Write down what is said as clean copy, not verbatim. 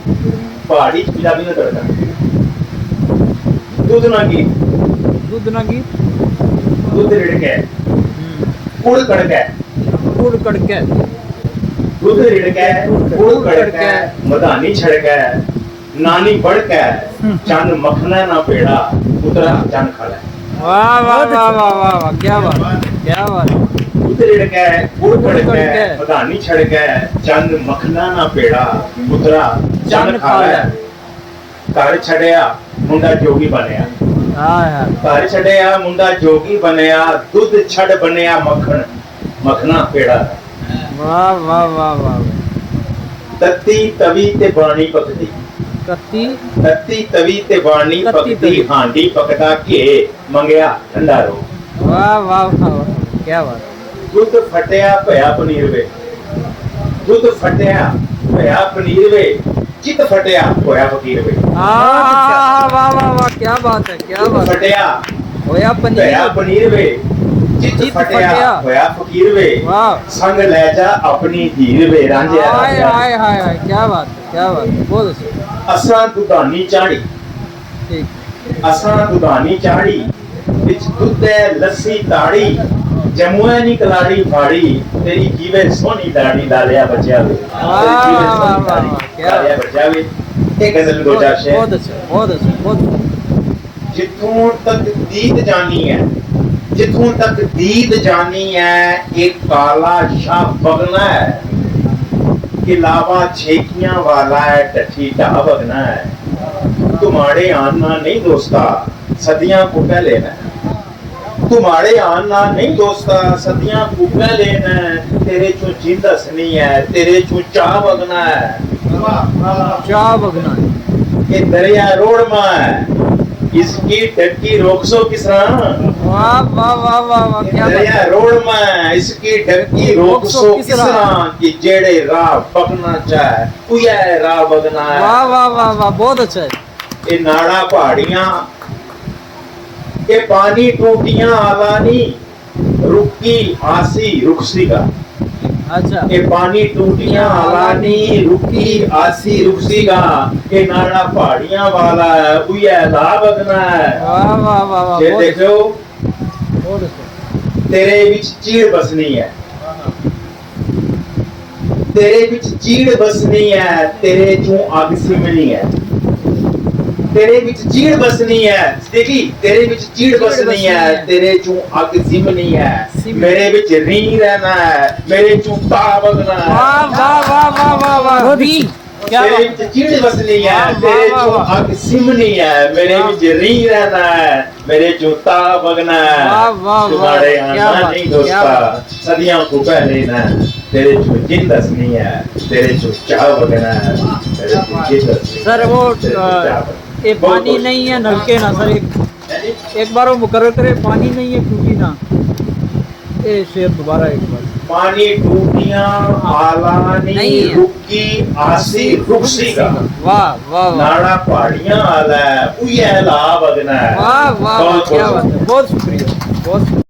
पहाड़ी पंजाबी में तड़का दूध ना घी दूध ना घी दूध रिड़के गुड़ कड़के गुड़ कड़के दूध रिड़के गुड़ कड़के मधानी छड़के नानी बढ़के चंद मखना ना पेड़ा उतरा चंद खाला वाह वाह वाह वाह वाह वाह क्या बात क्या बात दूध रिड़के गुड़ कड़के मधानी छड़के चंद मखना ना पेड़ा उतरा चंद खाला घर छड़िया मुंडा जोगी बनया हाँ घर छड़िया मुंडा जोगी बनया दूध छड़ बनया मखन मखना पेड़ा वाह वाह वाह वाह तत्ती तवी ते बाणी पकदी कत्ती तत्ती तवी ते बाणी तत्ती पकदी तवी। हांडी पकड़ा के मंगया ठंडा रो वाह वाह वाह वाह क्या बात दूध फटिया भया पनीर वे दूध फटिया भया पनीर वे चित फटिया होया फकीर वे वाह वाह वाह वाह क्या बात है क्या दूध बात है फटिया होया भया पनीर पनीर वे चित चित फटिया फटिया। होया फकीर वे वाह संग ले जा अपनी धीर वे रांझिया हाय रांझिया। हाय हाय हाय क्या बात है क्या बात है बहुत अच्छा असां दुधानी चाड़ी ठीक असां दुधानी चाड़ी विच दुध है लस्सी ताड़ी जमुए नी कलाड़ी फाड़ी तेरी जीवे सोनी दाढ़ी लालिया बचिया वे तेरी जीवे वाह, सोनी वाह, दाढ़ी वाह, क्या लालिया बचिया वे ये गजल दो चार शेर बहुत अच्छा बहुत अच्छा बहुत अच्छा। जिथों तक दीद जानी है जिथों तक दीद जानी है एक काला शाह बगना है कि लावा छेकियां वाला है टठी ढा बगना है तुम्हारे आना नहीं दोस्ता सदियां को पह लेना है तुम्हारे आना नहीं दोस्ता सदियां को पह लेना है तेरे चो जिंद हसनी है तेरे चो चाह बगना है चाह बगना है ये दरिया रोड में है इसकी टक्की रोक सो किस तरह वाह वाह वाह वाह वाह क्या बात दरिया है रोड में इसकी टक्की रोक सो किस तरह कि जेड़े राह बगना चाहे उया राह बगना है वाह वाह वाह वाह बहुत अच्छा है ये नाड़ा पहाड़ियां ये पानी टूटियां आलानी रुकी आसी रुखसी का अच्छा ये पानी टूटियां आलानी रुकी आसी रुखसी का ये नाड़ा पहाड़ियां वाला है उया ला बगना है वाह वाह वाह वाह ये बहुत देखो अच्छा, बहुत अच्छा तेरे विच चीड़ बसनी है तेरे विच चीड़ बसनी है तेरे चों अग सिमनी है तेरे विच चीड़ बसनी है देखी तेरे विच चीड़ बसनी है तेरे चों अग सिमनी है मेरे विच री रहना है मेरे चों ता बगना है वाह वाह वाह वाह वाह वाह री क्या तेरे बात विच चीड़ बसनी है वाह, तेरे वाह, चों वाह। अग सिमनी है मेरे वाह। विच री रहना है मेरे चों ता बगना है वाह, वाह, वाह, तुम्हारे क्या आना बात, नहीं क्या दोस्ता सदियों को पहले ना तेरे चो जिंद हसनी है तेरे चो चाह बगना है तेरे चो जिंद हसनी है, सर वो तेरे चो चाह बगना है। ये बहुत पानी बहुत। नहीं है नलके ना सर एक बार वो मुकर्रर करे पानी नहीं है टूटी ना ये शेर दोबारा एक बार पानी टूटियां आलानी नहीं है। रुकी आसी रुखसी का वाह वाह वाह नाड़ा पहाड़ियां आला है उया ला बगना है वाह वाह वाह बहुत क्या बहुत बात है बहुत शुक्रिया बहुत शुक्रिया